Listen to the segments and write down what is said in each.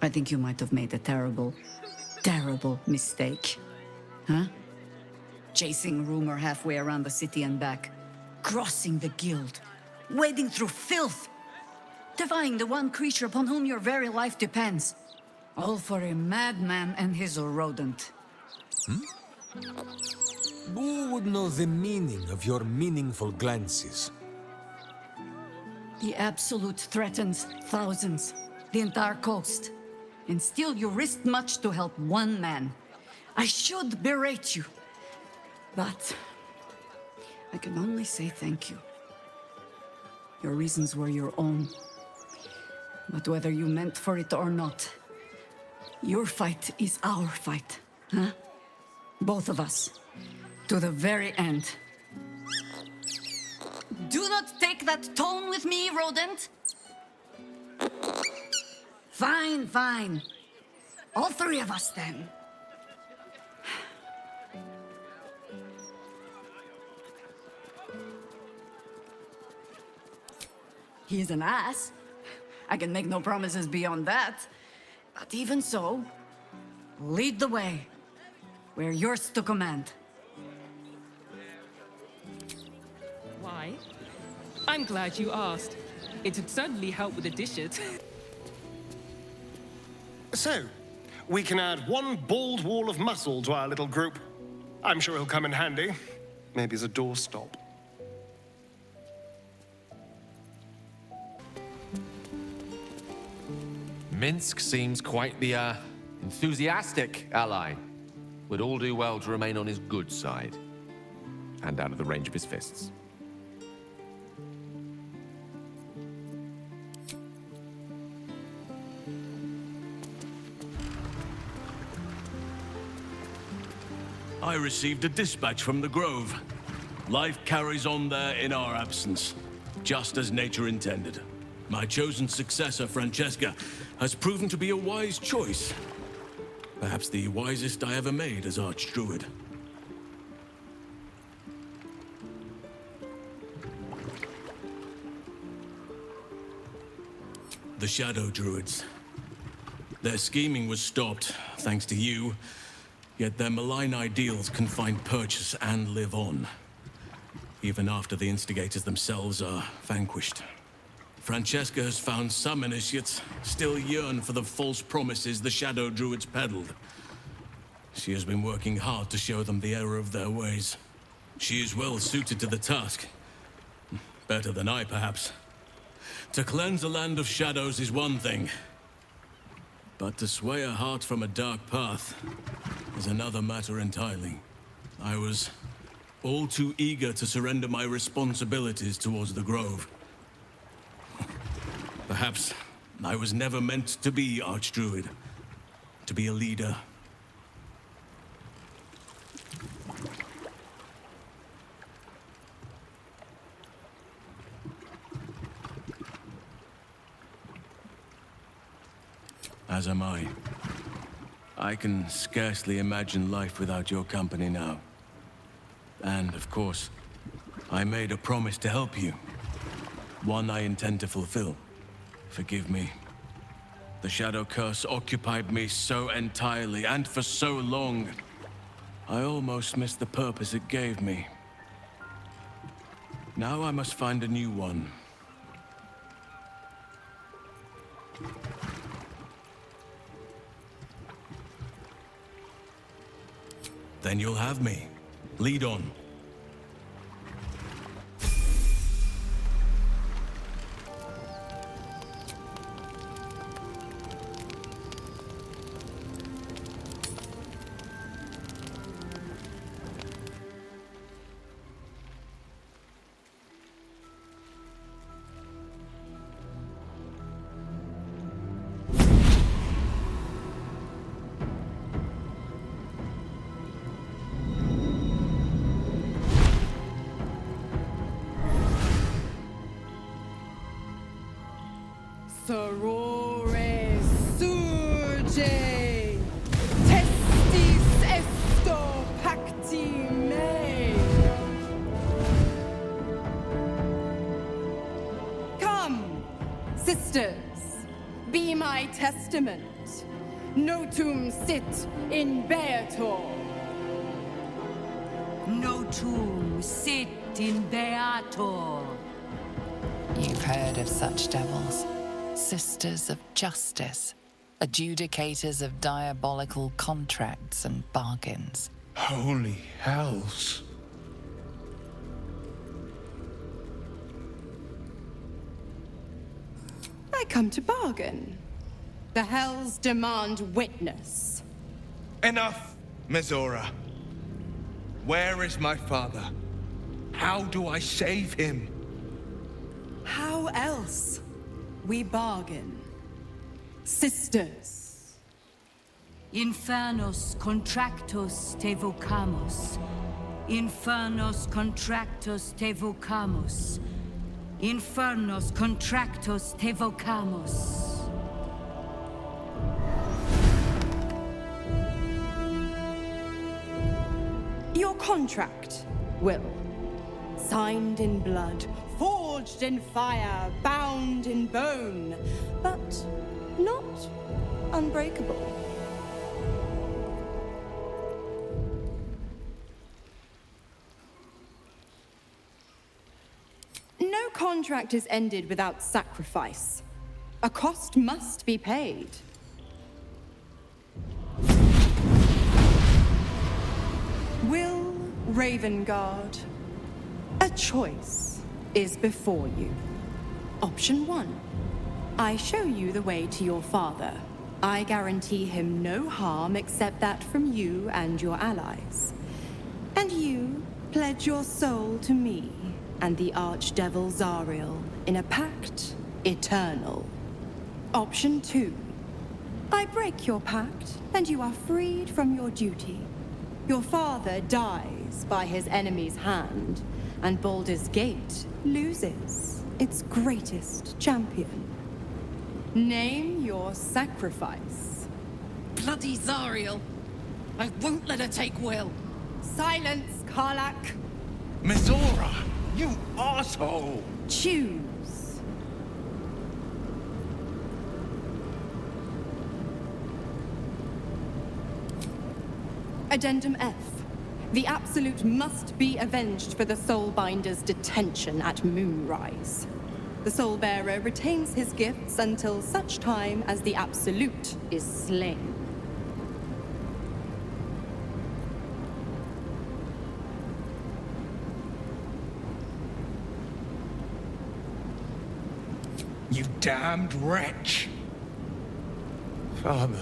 I think you might have made a terrible, terrible mistake. Huh? Chasing rumor halfway around the city and back. Crossing the guild. Wading through filth. Defying the one creature upon whom your very life depends. All for a madman and his rodent. Who would know the meaning of your meaningful glances? The Absolute threatens thousands, the entire coast. And still you risked much to help one man. I should berate you, but I can only say thank you. Your reasons were your own. But whether you meant for it or not, your fight is our fight, huh? Both of us. To the very end. Do not take that tone with me, rodent! Fine, fine. All three of us, then. He's an ass. I can make no promises beyond that. But even so, lead the way. We're yours to command. Why? I'm glad you asked. It would certainly help with the dishes. So, we can add one bald wall of muscle to our little group. I'm sure he'll come in handy. Maybe as a doorstop. Minsk seems quite the, enthusiastic ally. Would all do well to remain on his good side. And out of the range of his fists. I received a dispatch from the Grove. Life carries on there in our absence, just as nature intended. My chosen successor, Francesca, has proven to be a wise choice. Perhaps the wisest I ever made as Archdruid. The Shadow Druids. Their scheming was stopped, thanks to you, yet their malign ideals can find purchase and live on, even after the instigators themselves are vanquished. Francesca has found some initiates still yearn for the false promises the Shadow Druids peddled. She has been working hard to show them the error of their ways. She is well suited to the task. Better than I, perhaps. To cleanse a land of shadows is one thing, but to sway a heart from a dark path is another matter entirely. I was all too eager to surrender my responsibilities towards the Grove. Perhaps I was never meant to be Archdruid, to be a leader. As am I. I can scarcely imagine life without your company now. And, of course, I made a promise to help you. One I intend to fulfill. Forgive me. The Shadow Curse occupied me so entirely, and for so long, I almost missed the purpose it gave me. Now I must find a new one. Then you'll have me. Lead on. Sorore surge, testis esto pacti me. Come, sisters, be my testament. Notum sit in Beator. Notum sit in Beator. You've heard of such devils. Sisters of justice. Adjudicators of diabolical contracts and bargains. Holy hells. I come to bargain. The hells demand witness. Enough, Mizora. Where is my father? How do I save him? How else? We bargain. Sisters. Infernos contractos te vocamos. Infernos contractos te vocamos. Infernos contractos te vocamos. Your contract, Wyll. Signed in blood, forged in fire, bound in bone, but not unbreakable. No contract is ended without sacrifice. A cost must be paid. Wyll Ravengard, a choice is before you. Option 1. I show you the way to your father. I guarantee him no harm except that from you and your allies. And you pledge your soul to me and the Archdevil Zariel in a pact eternal. Option 2. I break your pact, and you are freed from your duty. Your father dies by his enemy's hand, and Baldur's Gate loses its greatest champion. Name your sacrifice. Bloody Zariel! I won't let her take Wyll. Silence, Karlach. Mizora, you asshole! Choose. Addendum F. The Absolute must be avenged for the Soulbinder's detention at Moonrise. The Soulbearer retains his gifts until such time as the Absolute is slain. You damned wretch! Father.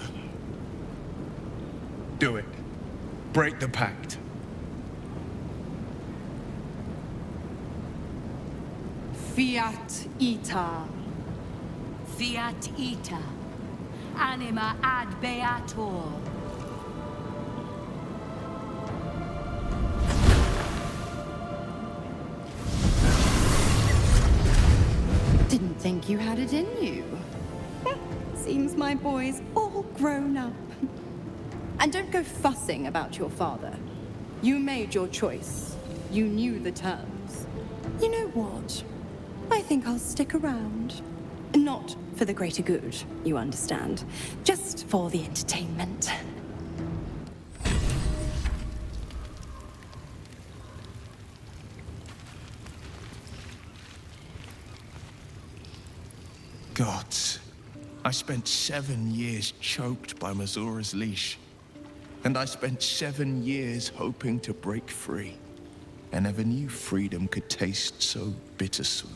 Do it. Break the pact. Fiat Ita. Fiat ita. Anima ad beator. Didn't think you had it in you. Seems my boy's all grown up. And don't go fussing about your father. You made your choice. You knew the terms. You know what? I think I'll stick around. Not for the greater good, you understand. Just for the entertainment. Gods, I spent 7 years choked by Mizora's leash. And I spent 7 years hoping to break free. I never knew freedom could taste so bittersweet.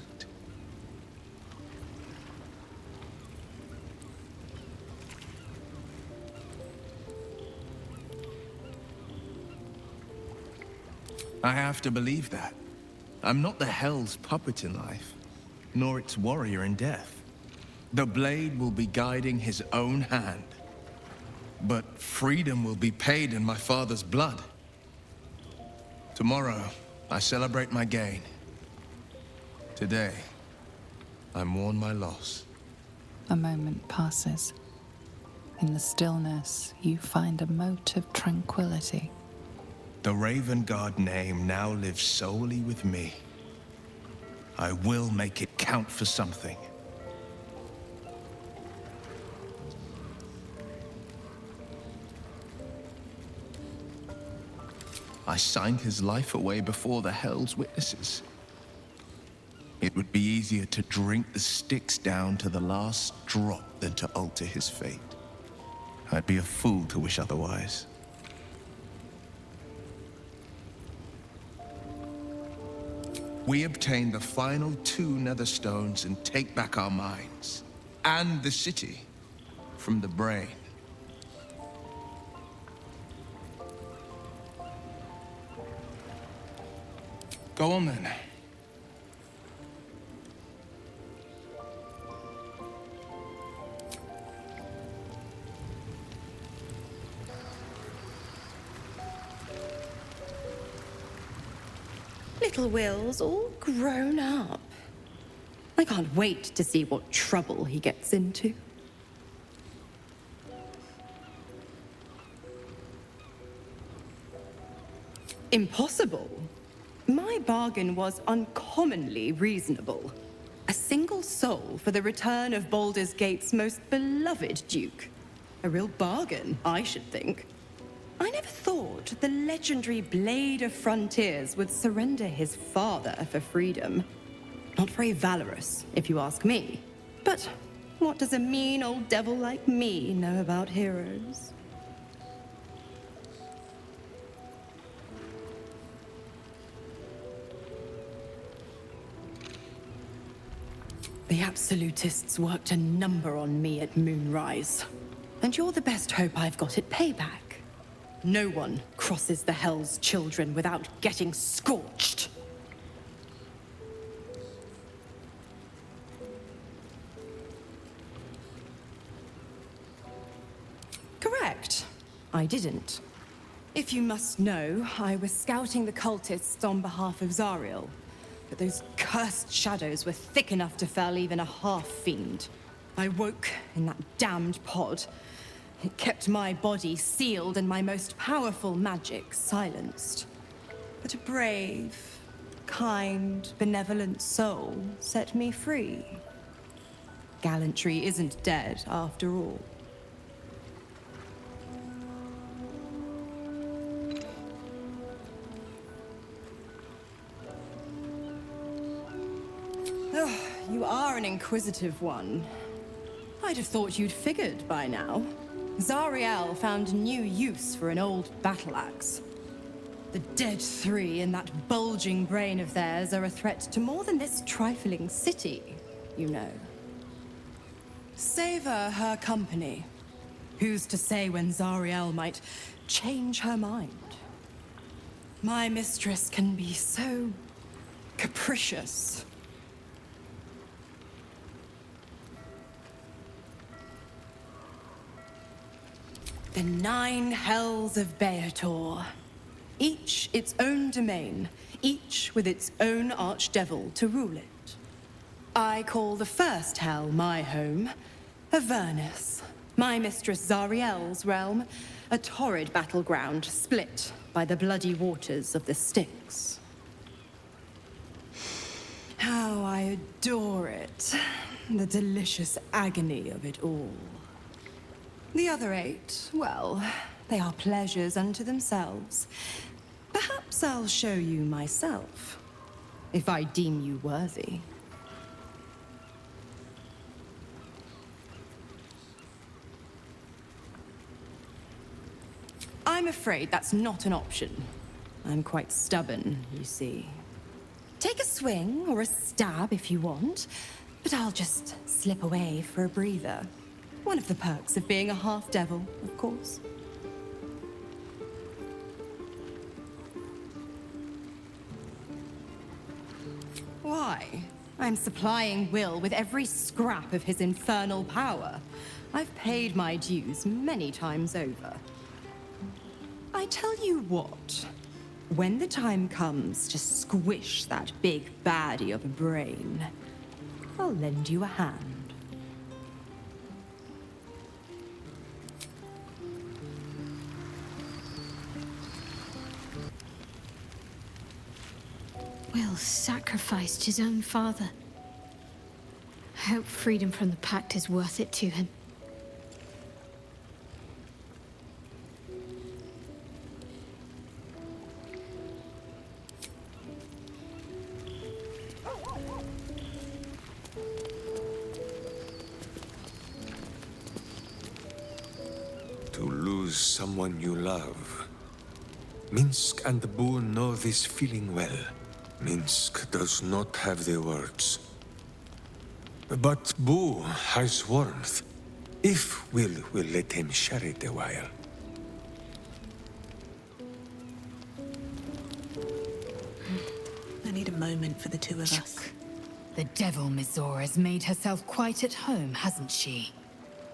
I have to believe that. I'm not the Hell's puppet in life, nor its warrior in death. The blade will be guiding his own hand. But freedom will be paid in my father's blood. Tomorrow, I celebrate my gain. Today, I mourn my loss. A moment passes. In the stillness, you find a mote of tranquility. The Ravengard name now lives solely with me. I will make it count for something. I signed his life away before the Hell's witnesses. It would be easier to drink the sticks down to the last drop than to alter his fate. I'd be a fool to wish otherwise. We obtain the final 2 nether stones and take back our minds, and the city, from the brain. Go on then. Little Wyll's all grown up. I can't wait to see what trouble he gets into. Impossible. My bargain was uncommonly reasonable. A single soul for the return of Baldur's Gate's most beloved duke. A real bargain, I should think. I never thought the legendary Blade of Frontiers would surrender his father for freedom. Not very valorous, if you ask me. But what does a mean old devil like me know about heroes? The Absolutists worked a number on me at Moonrise. And you're the best hope I've got at payback. No one crosses the Hell's Children without getting scorched. Correct. I didn't. If you must know, I was scouting the cultists on behalf of Zariel. But those cursed shadows were thick enough to fell even a half-fiend. I woke in that damned pod. It kept my body sealed and my most powerful magic silenced. But a brave, kind, benevolent soul set me free. Gallantry isn't dead, after all. You are an inquisitive one. I'd have thought you'd figured by now. Zariel found new use for an old battle axe. The dead 3 in that bulging brain of theirs are a threat to more than this trifling city, you know. Savor her company. Who's to say when Zariel might change her mind? My mistress can be so capricious. The 9 hells of Beator. Each its own domain, each with its own archdevil to rule it. I call the first hell my home, Avernus, my mistress Zariel's realm, a torrid battleground split by the bloody waters of the Styx. How I adore it, the delicious agony of it all. The other 8, well, they are pleasures unto themselves. Perhaps I'll show you myself, if I deem you worthy. I'm afraid that's not an option. I'm quite stubborn, you see. Take a swing or a stab if you want, but I'll just slip away for a breather. One of the perks of being a half-devil, of course. Why? I'm supplying Wyll with every scrap of his infernal power. I've paid my dues many times over. I tell you what, when the time comes to squish that big baddie of a brain, I'll lend you a hand. Wyll sacrificed his own father. I hope freedom from the Pact is worth it to him. lose someone you love. Minsk and Boo know this feeling well. Minsk does not have the words. But Boo has warmth. If Wyll will let him share it a while. I need a moment for the two of us. The devil Mizora has made herself quite at home, hasn't she?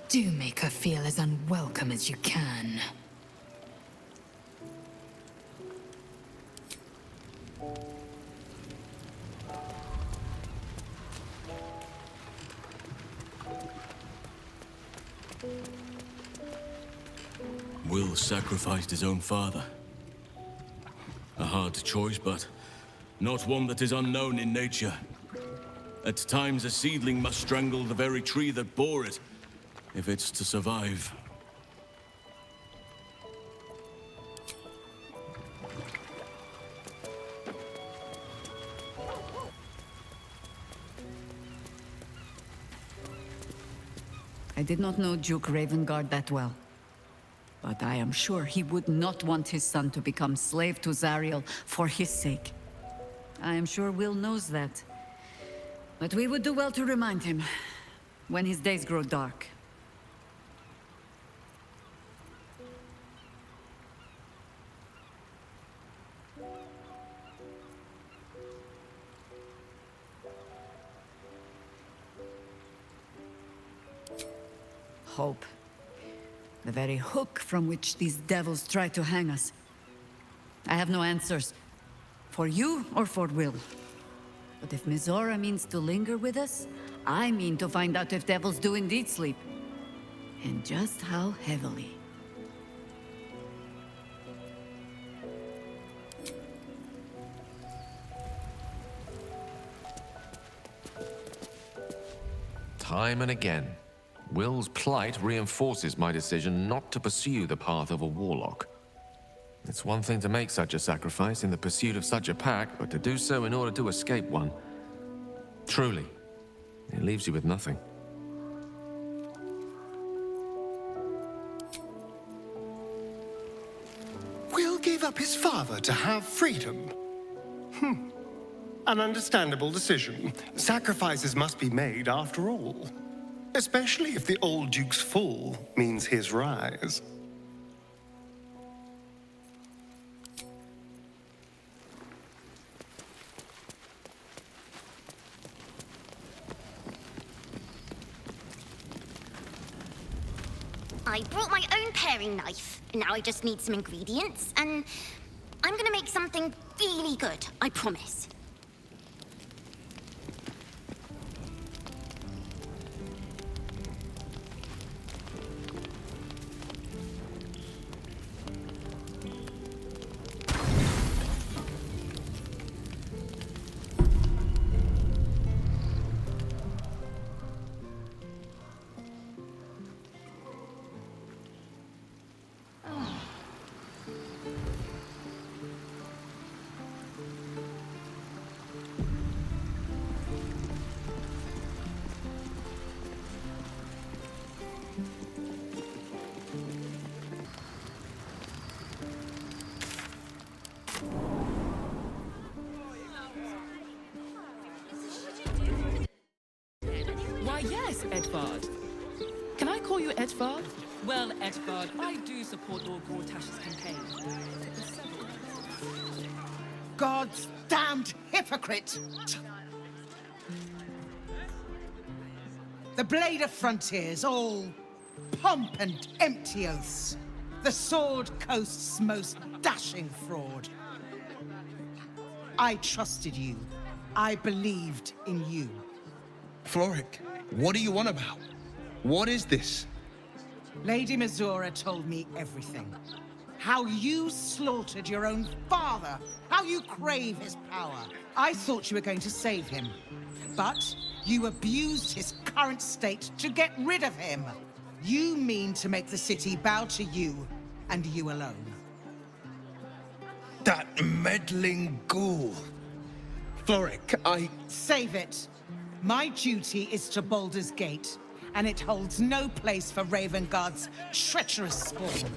Do make her feel as unwelcome as you can. Wyll sacrificed his own father. A hard choice, but not one that is unknown in nature. At times, a seedling must strangle the very tree that bore it, if it's to survive. I did not know Duke Ravengard that well. But I am sure he would not want his son to become slave to Zariel for his sake. I am sure Wyll knows that. But we would do well to remind him, when his days grow dark. Hope. The very hook from which these devils try to hang us. I have no answers. For you or for Wyll. But if Mizora means to linger with us, I mean to find out if devils do indeed sleep. And just how heavily. Time and again, Wyll's plight reinforces my decision not to pursue the path of a warlock. It's one thing to make such a sacrifice in the pursuit of such a pack, but to do so in order to escape one. Truly, it leaves you with nothing. Wyll gave up his father to have freedom. An understandable decision. Sacrifices must be made after all. Especially if the old Duke's fall means his rise. I brought my own paring knife. Now I just need some ingredients, and I'm gonna make something really good, I promise. Why, yes, Edvard. Can I call you Edvard? Well, Edvard, I do support Lord Gortash's campaign. God's damned hypocrite! The Blade of Frontiers, all pomp and empty oaths. The Sword Coast's most dashing fraud. I trusted you. I believed in you. Floric, what are you on about? What is this? Lady Mizora told me everything. How you slaughtered your own father. How you crave his power. I thought you were going to save him. But you abused his current state to get rid of him. You mean to make the city bow to you, and you alone. That meddling ghoul. Floric, I... Save it. My duty is to Baldur's Gate, and it holds no place for Ravengard's treacherous spawn.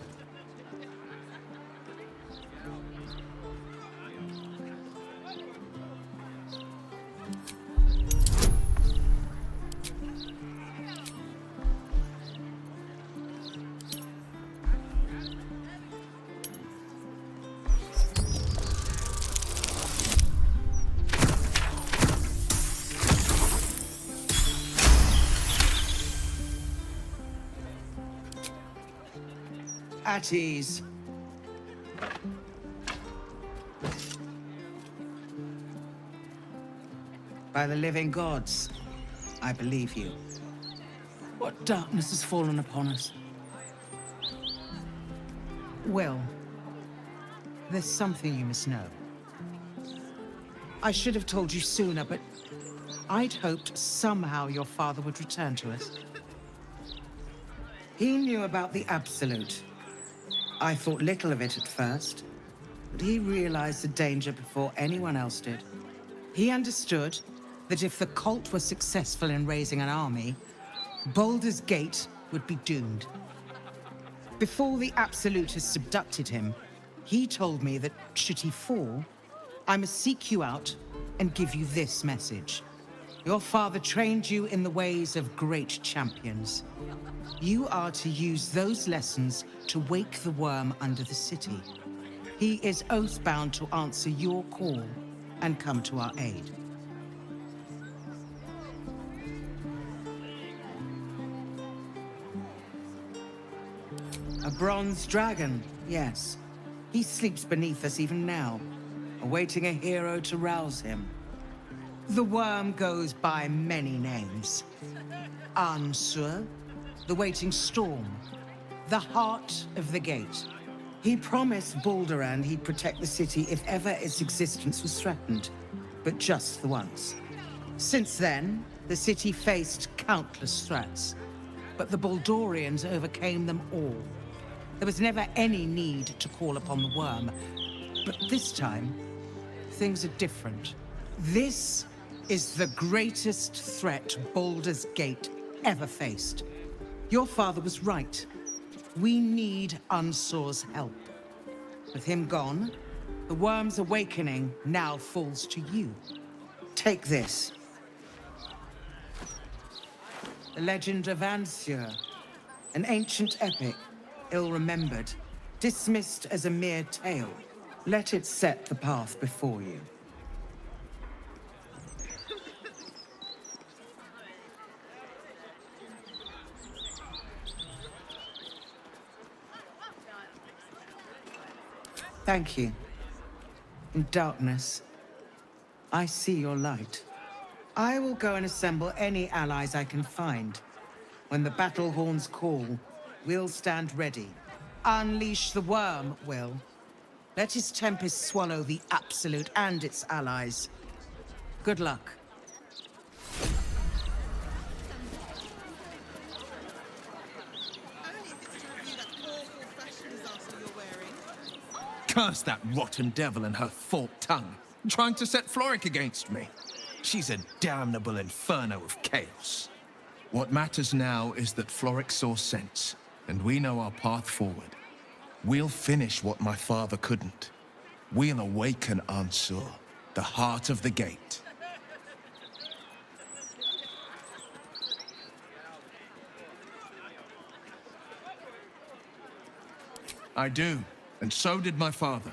At ease. By the living gods, I believe you. What darkness has fallen upon us? Wyll, there's something you must know. I should have told you sooner, but I'd hoped somehow your father would return to us. He knew about the Absolute. I thought little of it at first, but he realized the danger before anyone else did. He understood that if the cult was successful in raising an army, Baldur's Gate would be doomed. Before the Absolutists abducted him, he told me that should he fall, I must seek you out and give you this message. Your father trained you in the ways of great champions. You are to use those lessons to wake the worm under the city. He is oath-bound to answer your call and come to our aid. A bronze dragon, yes. He sleeps beneath us even now, awaiting a hero to rouse him. The worm goes by many names. Ansur, the waiting storm, the heart of the gate. He promised Baldur he'd protect the city if ever its existence was threatened, but just the once. Since then, the city faced countless threats, but the Baldurians overcame them all. There was never any need to call upon the worm, but this time, things are different. This is the greatest threat Baldur's Gate ever faced. Your father was right. We need Ansur's help. With him gone, the worm's awakening now falls to you. Take this. The legend of Ansur, an ancient epic, ill-remembered, dismissed as a mere tale. Let it set the path before you. Thank you. In darkness, I see your light. I will go and assemble any allies I can find. When the battle horns call, we'll stand ready. Unleash the worm, Wyll. Let his tempest swallow the Absolute and its allies. Good luck. Curse that rotten devil and her forked tongue, trying to set Floric against me. She's a damnable inferno of chaos. What matters now is that Floric saw sense, and we know our path forward. We'll finish what my father couldn't. We'll awaken Ansur, the heart of the gate. I do, and so did my father.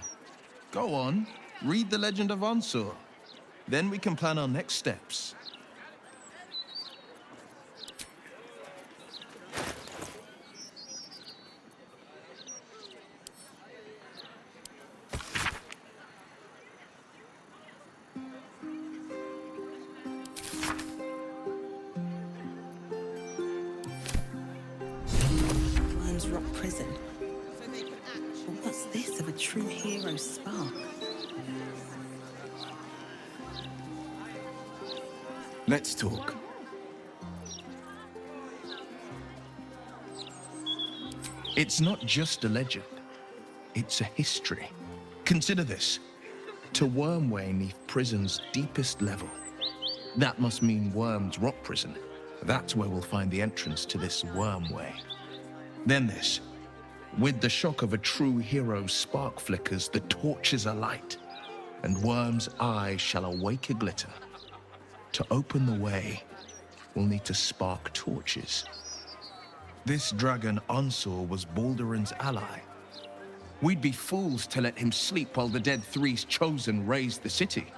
Go on, read the legend of Ansur. Then we can plan our next steps. Worm's Rock Prison. But what's this of a true hero spark? Let's talk. It's not just a legend. It's a history. Consider this. To Wormway 'neath prison's deepest level. That must mean Worm's Rock Prison. That's where we'll find the entrance to this Wormway. Then this. With the shock of a true hero's spark flickers, the torches alight, and Worm's eyes shall awake a glitter. To open the way, we'll need to spark torches. This dragon Ansur was Baldur's ally. We'd be fools to let him sleep while the Dead Three's chosen raised the city.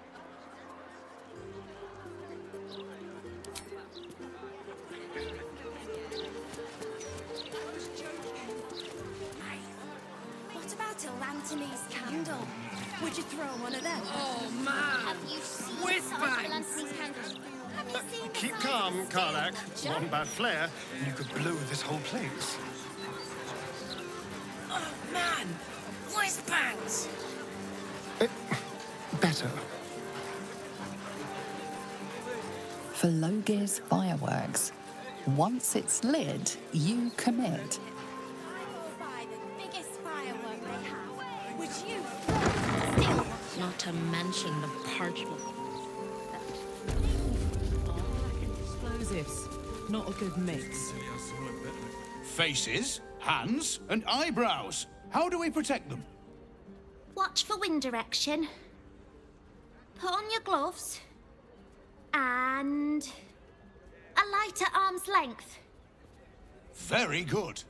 Anthony's candle. Would you throw one of them? Oh, man! Have you seen Whiz-bangs! Anthony's candle? Have you seen Keep the calm, size of Karlach. his One bad flare, and you could blow this whole place. Oh, man! Whiz-bangs! Better. Felogyr's fireworks. Once it's lit, you commit. Buy the biggest firework they have. Would you throw it still? Not to mention the parchment. Explosives. Not a good mix. Faces, hands, and eyebrows. How do we protect them? Watch for wind direction. Put on your gloves. And a light at arm's length. Very good.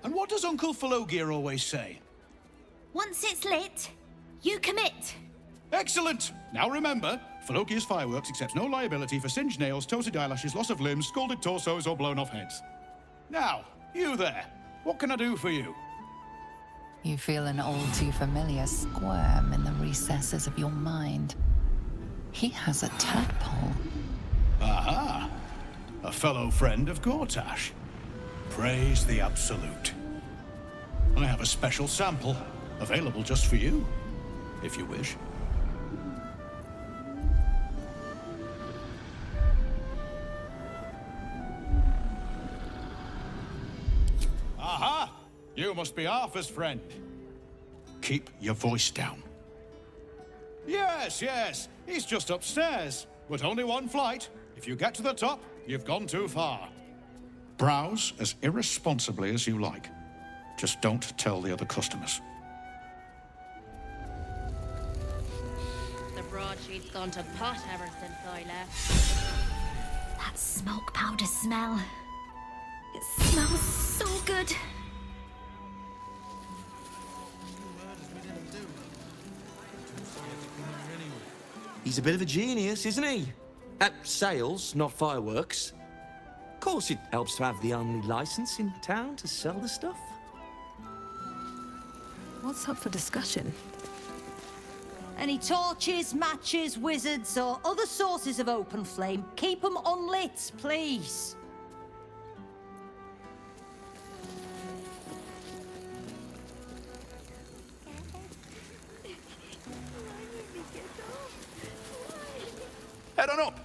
And what does Uncle Felogyr always say? Once it's lit, you commit. Excellent! Now remember, Felogyr's fireworks accepts no liability for singed nails, toasted eyelashes, loss of limbs, scalded torsos, or blown off heads. Now, you there. What can I do for you? You feel an all too familiar squirm in the recesses of your mind. He has a tadpole. Aha! A fellow friend of Gortash. Praise the Absolute. I have a special sample, available just for you, if you wish. Aha! You must be Arthur's friend. Keep your voice down. Yes, yes, he's just upstairs, but only one flight. If you get to the top, you've gone too far. Browse as irresponsibly as you like. Just don't tell the other customers. The broadsheet's gone to pot ever since I left. That smoke powder smell. It smells so good. He's a bit of a genius, isn't he? At sales, not fireworks. Of course, it helps to have the only license in town to sell the stuff. What's up for discussion? Any torches, matches, wizards, or other sources of open flame, keep them unlit, please. Head on up.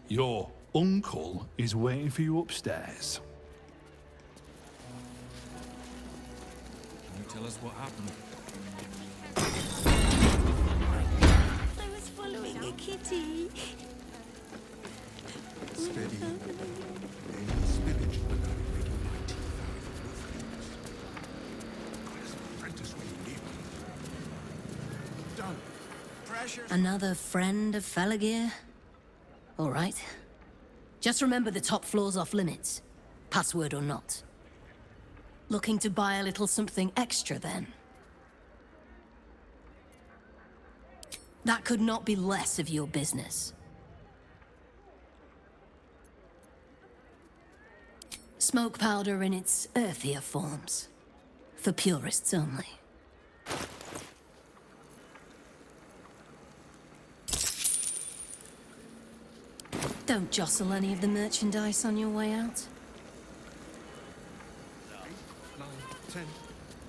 Your uncle is waiting for you upstairs. Can you tell us what happened? I was following a kitty. Steady. Any spillage will not make my teeth out of the apprentice when you need one. Done. Pressure. Another friend of Felogyr? All right. Just remember the top floor's off limits, password or not. Looking to buy a little something extra, then? That could not be less of your business. Smoke powder in its earthier forms. For purists only. Don't jostle any of the merchandise on your way out. 9, 10.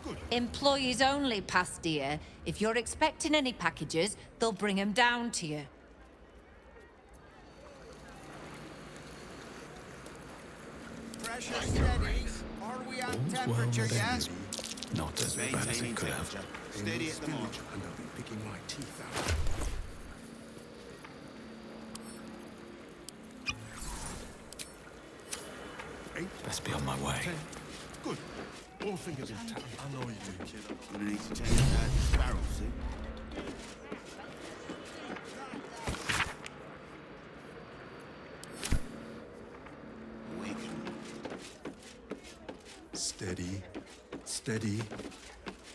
Good. Employees only, Pastia. If you're expecting any packages, they'll bring them down to you. Pressure steady. Are we at temperature yet? Not as bad as it could have. Steady at the mark. And I'll be picking my teeth out. Best be on my way. 10. Good. All fingers intact. I know you do, kid. Gonna need to change that barrel, see? Steady. Steady.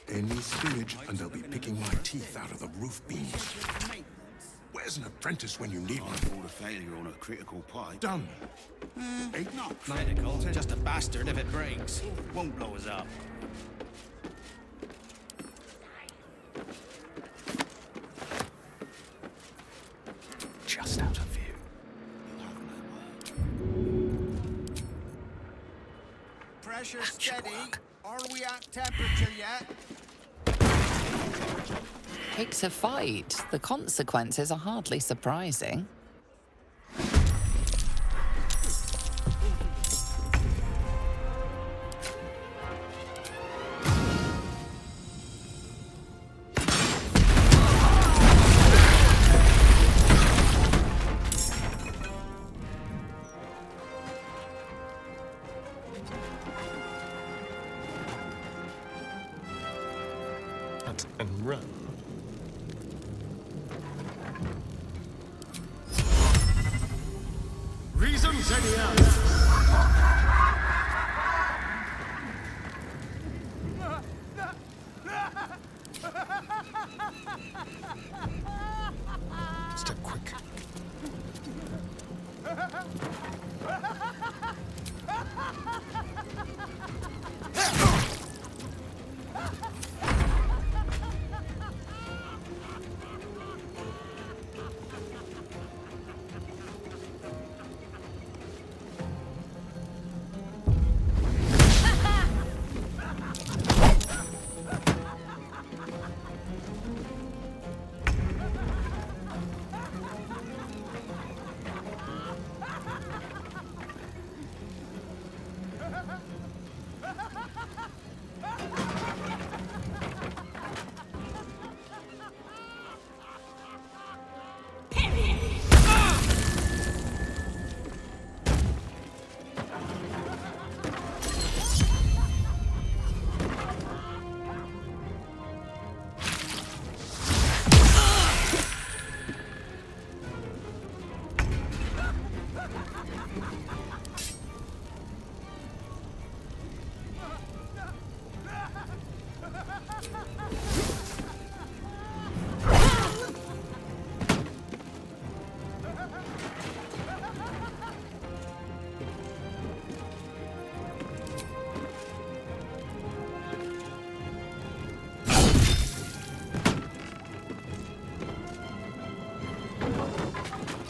Any spillage, and they'll be picking my teeth out of the roof beams. Where's an apprentice when you need one? All the failure on a critical pipe. Done. 8, not critical, just a bastard if it breaks. Won't blow us up. Pressure steady. Are we at temperature yet? Takes a fight. The consequences are hardly surprising. And run. Reason Zenian! Step quick.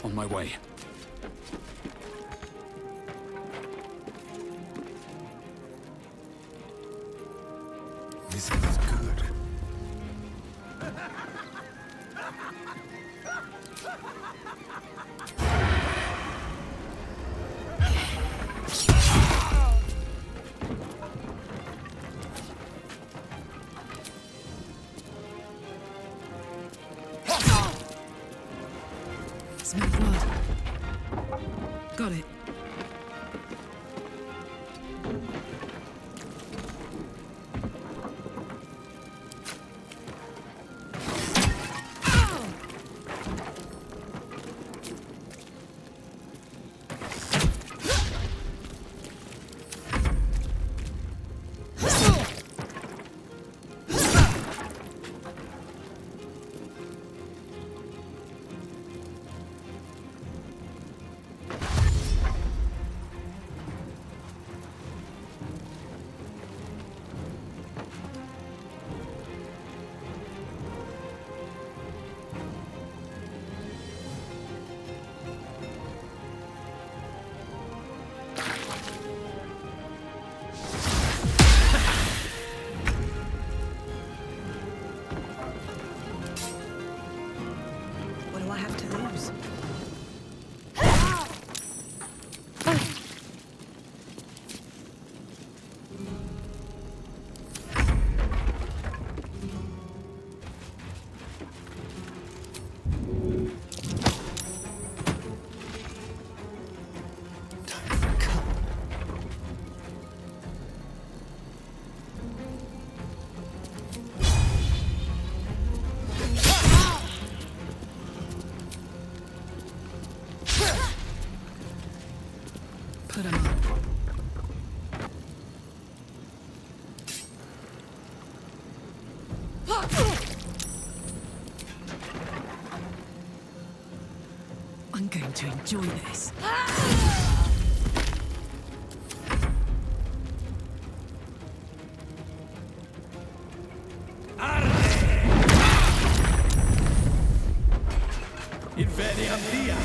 On my way. This feels good. Smell blood. Got it. What do I have to lose? Put him up. I'm going to enjoy this. Inferiam dia.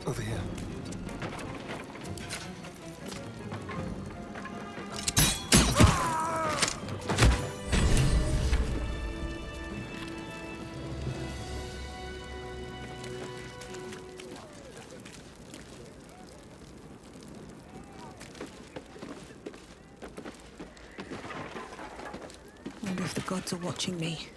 Over here. I wonder if the gods are watching me.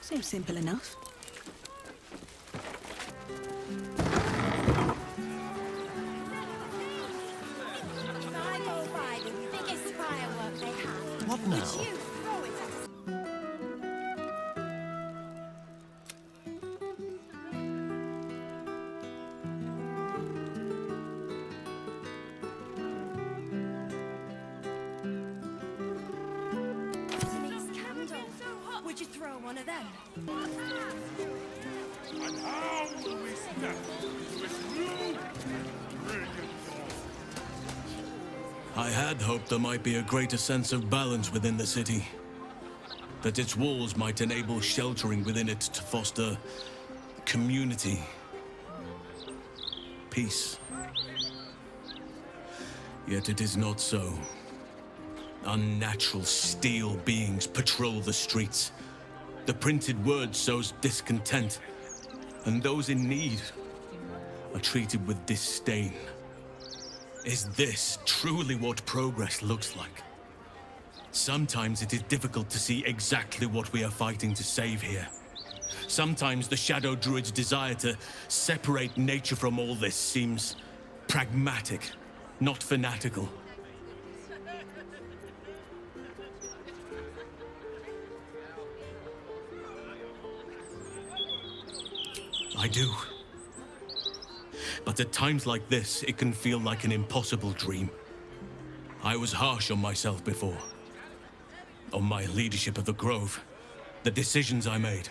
Seems simple enough. What now? Would you throw one of them? And how will we step into this new brilliant I had hoped there might be a greater sense of balance within the city. That its walls might enable sheltering within it to foster community, peace. Yet it is not so. Unnatural steel beings patrol the streets. The printed word sows discontent, and those in need are treated with disdain. Is this truly what progress looks like? Sometimes it is difficult to see exactly what we are fighting to save here. Sometimes the Shadow Druid's desire to separate nature from all this seems pragmatic, not fanatical. I do. But at times like this, it can feel like an impossible dream. I was harsh on myself before. On my leadership of the Grove. The decisions I made.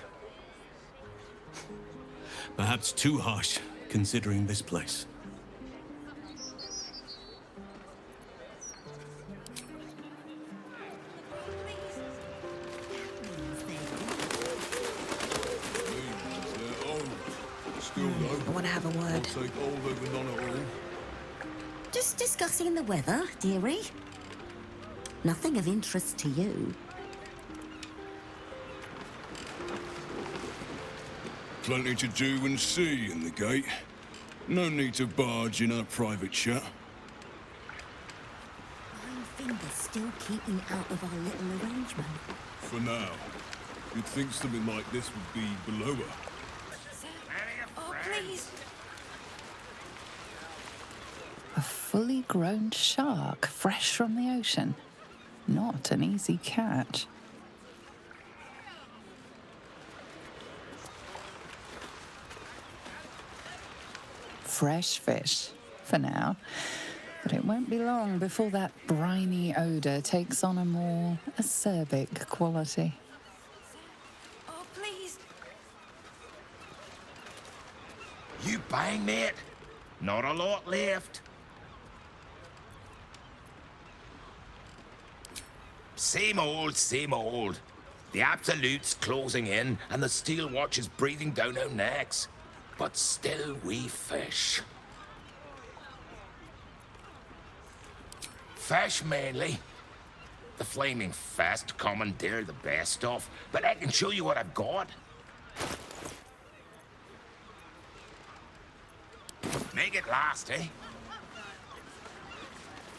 Perhaps too harsh, considering this place. I want to have a word. Just discussing the weather, dearie. Nothing of interest to you. Plenty to do and see in the gate. No need to barge in a private chat. Nine Fingers still keeping out of our little arrangement. For now. You'd think something like this would be below her. Oh, please. A fully grown shark, fresh from the ocean. Not an easy catch. Fresh fish, for now. But it won't be long before that briny odour takes on a more acerbic quality. Oh, please. You bang, mate? Not a lot left. Same old, same old. The Absolute's closing in, and the Steel Watch is breathing down our necks. But still we fish. Fish, mainly. The Flaming Fist commandeer the best stuff, but I can show you what I've got. Make it last, eh?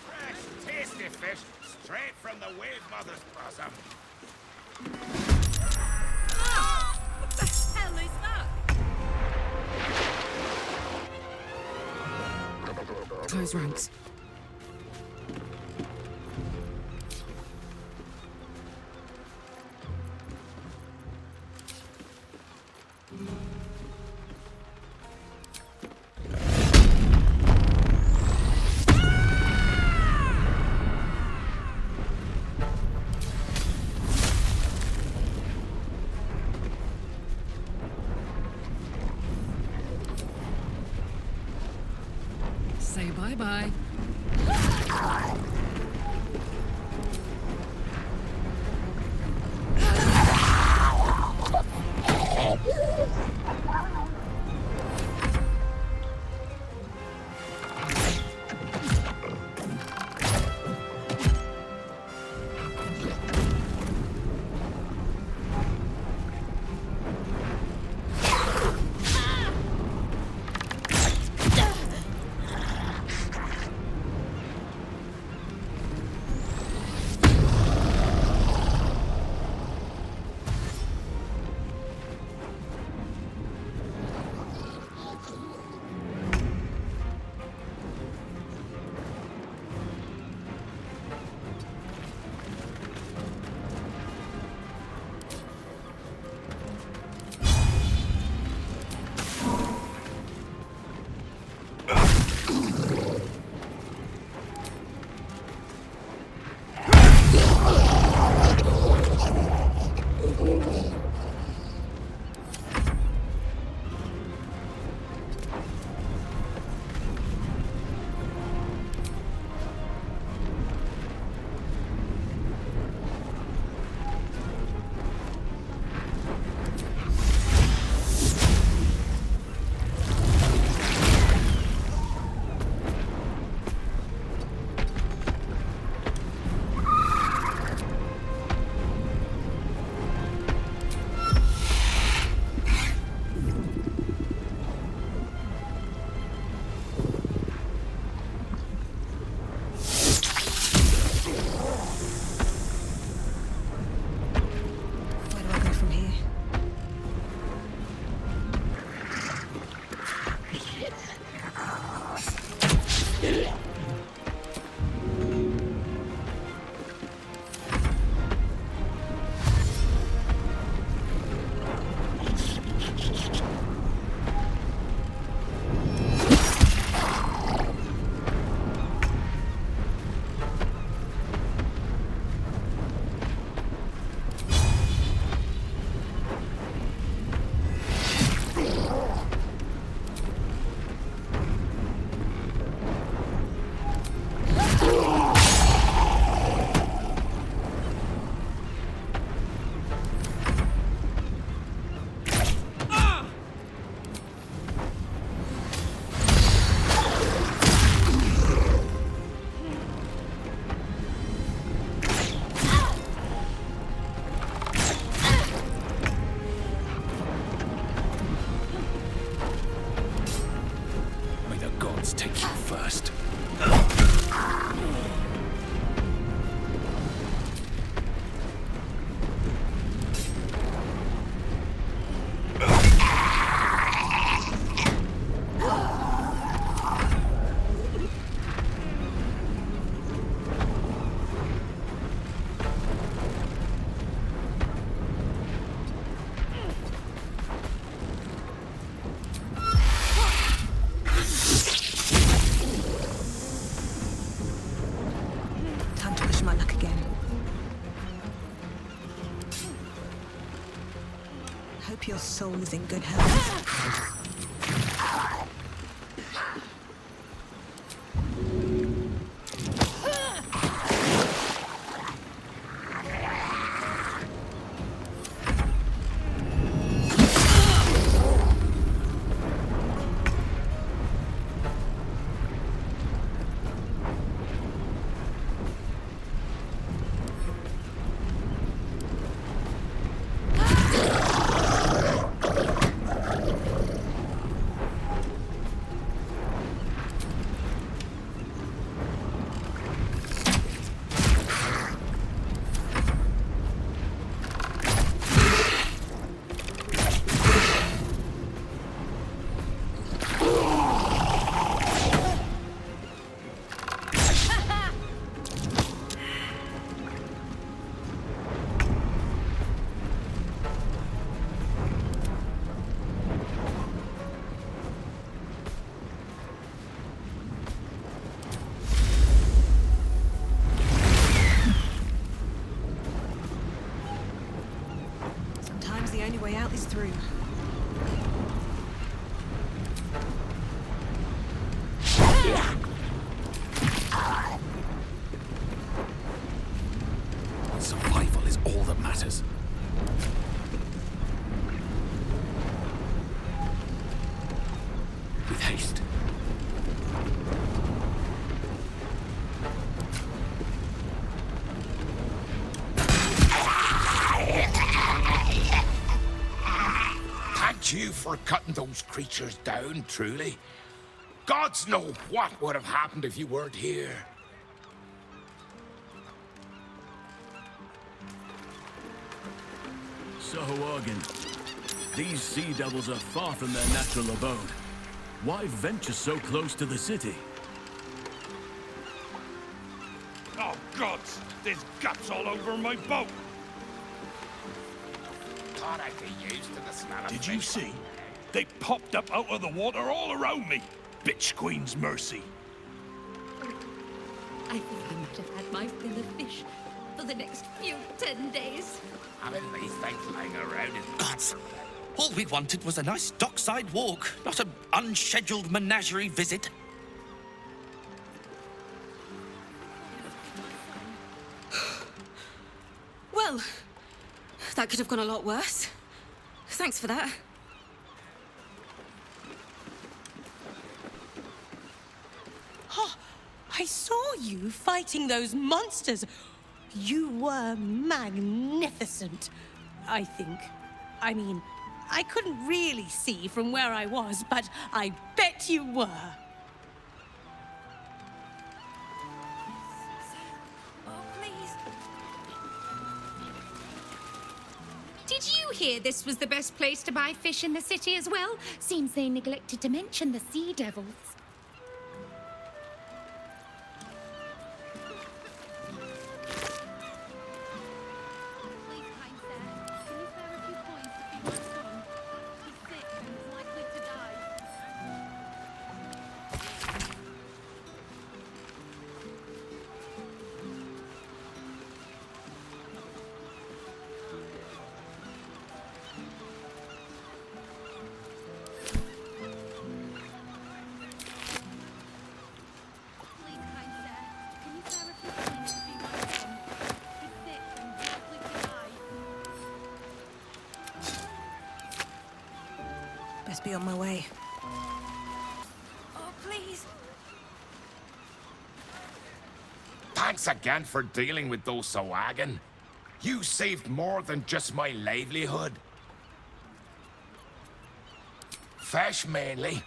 Fresh, tasty fish, straight from the wave mother's bosom. Ah! What the hell is that? Close ranks. Say bye-bye. your soul is in good health. The only way out is through. Survival is all that matters. With haste. You for cutting those creatures down, truly. Gods know what would have happened if you weren't here. Sahuagin, these sea devils are far from their natural abode. Why venture so close to the city? Oh, gods! There's guts all over my boat! Thought I'd be used to the smell of Did you see? They popped up out of the water all around me. Bitch Queen's mercy. I think I might have had my fill of fish for the next 10 days. Having these things lying around is Gods! All we wanted was a nice dockside walk, not an unscheduled menagerie visit. Well, that could have gone a lot worse. Thanks for that. Oh, I saw you fighting those monsters. You were magnificent, I think. I mean, I couldn't really see from where I was, but I bet you were. Did you hear this was the best place to buy fish in the city as well? Seems they neglected to mention the sea devils. Best be on my way. Oh, please. Thanks again for dealing with those Sahuagin. You saved more than just my livelihood. Fish mainly.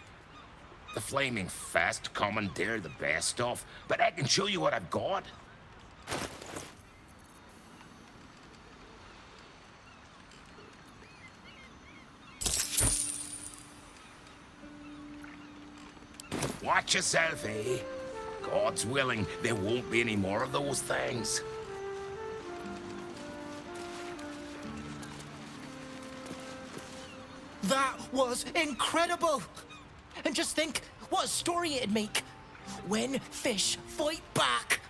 The flaming fest commandeered the best stuff, but I can show you what I've got. Watch yourself, eh? God's willing, there won't be any more of those things. That was incredible! And just think, what a story it'd make when fish fight back!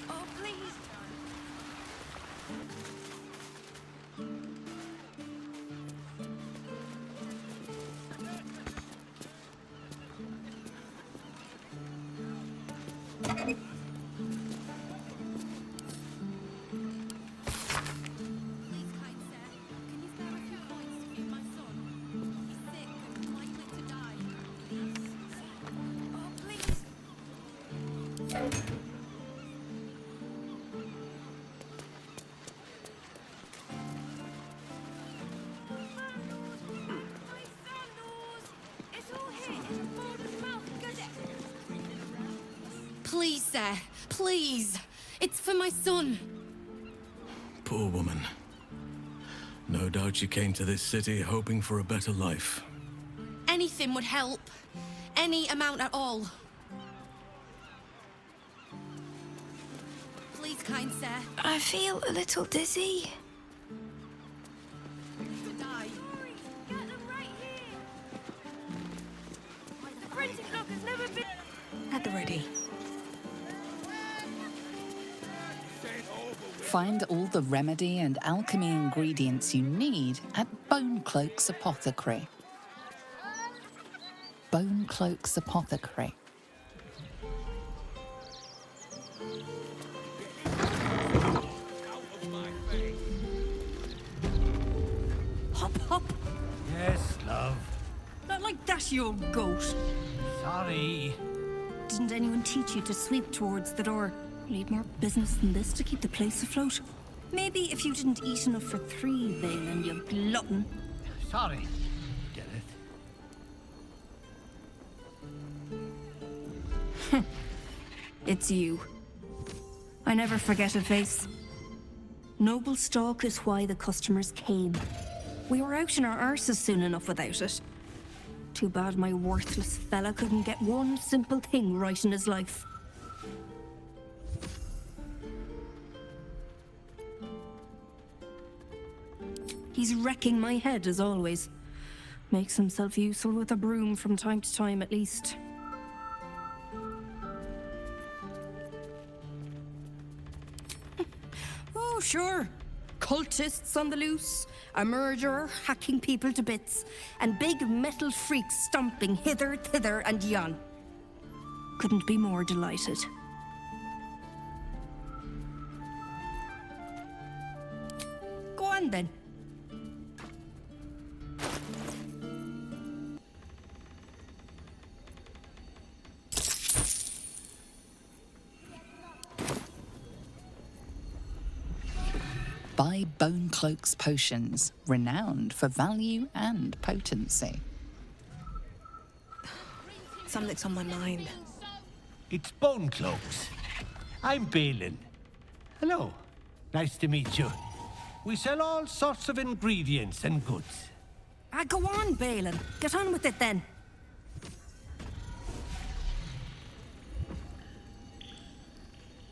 Oh, please. Please, sir. Please. It's for my son. Poor woman. No doubt she came to this city hoping for a better life. Anything would help. Any amount at all. Please, kind sir. I feel a little dizzy. At the ready. Find all the remedy and alchemy ingredients you need at Bonecloak's Apothecary. Bonecloak's Apothecary. Hop, hop. Yes, love. Not like that, you old goat. Sorry. Didn't anyone teach you to sweep towards the door? Need more business than this to keep the place afloat? Maybe if you didn't eat enough for 3, Baelen, you glutton. Sorry, Derryth. It's you. I never forget a face. Noble stock is why the customers came. We were out in our arses soon enough without it. Too bad my worthless fella couldn't get one simple thing right in his life. He's wrecking my head, as always. Makes himself useful with a broom from time to time, at least. Oh, sure. Cultists on the loose, a murderer hacking people to bits, and big metal freaks stomping hither, thither, and yon. Couldn't be more delighted. Go on, then. Buy Bonecloak's potions, renowned for value and potency. Something's on my mind. It's Bonecloaks. I'm Baelen. Hello. Nice to meet you. We sell all sorts of ingredients and goods. Go on, Baelen. Get on with it, then.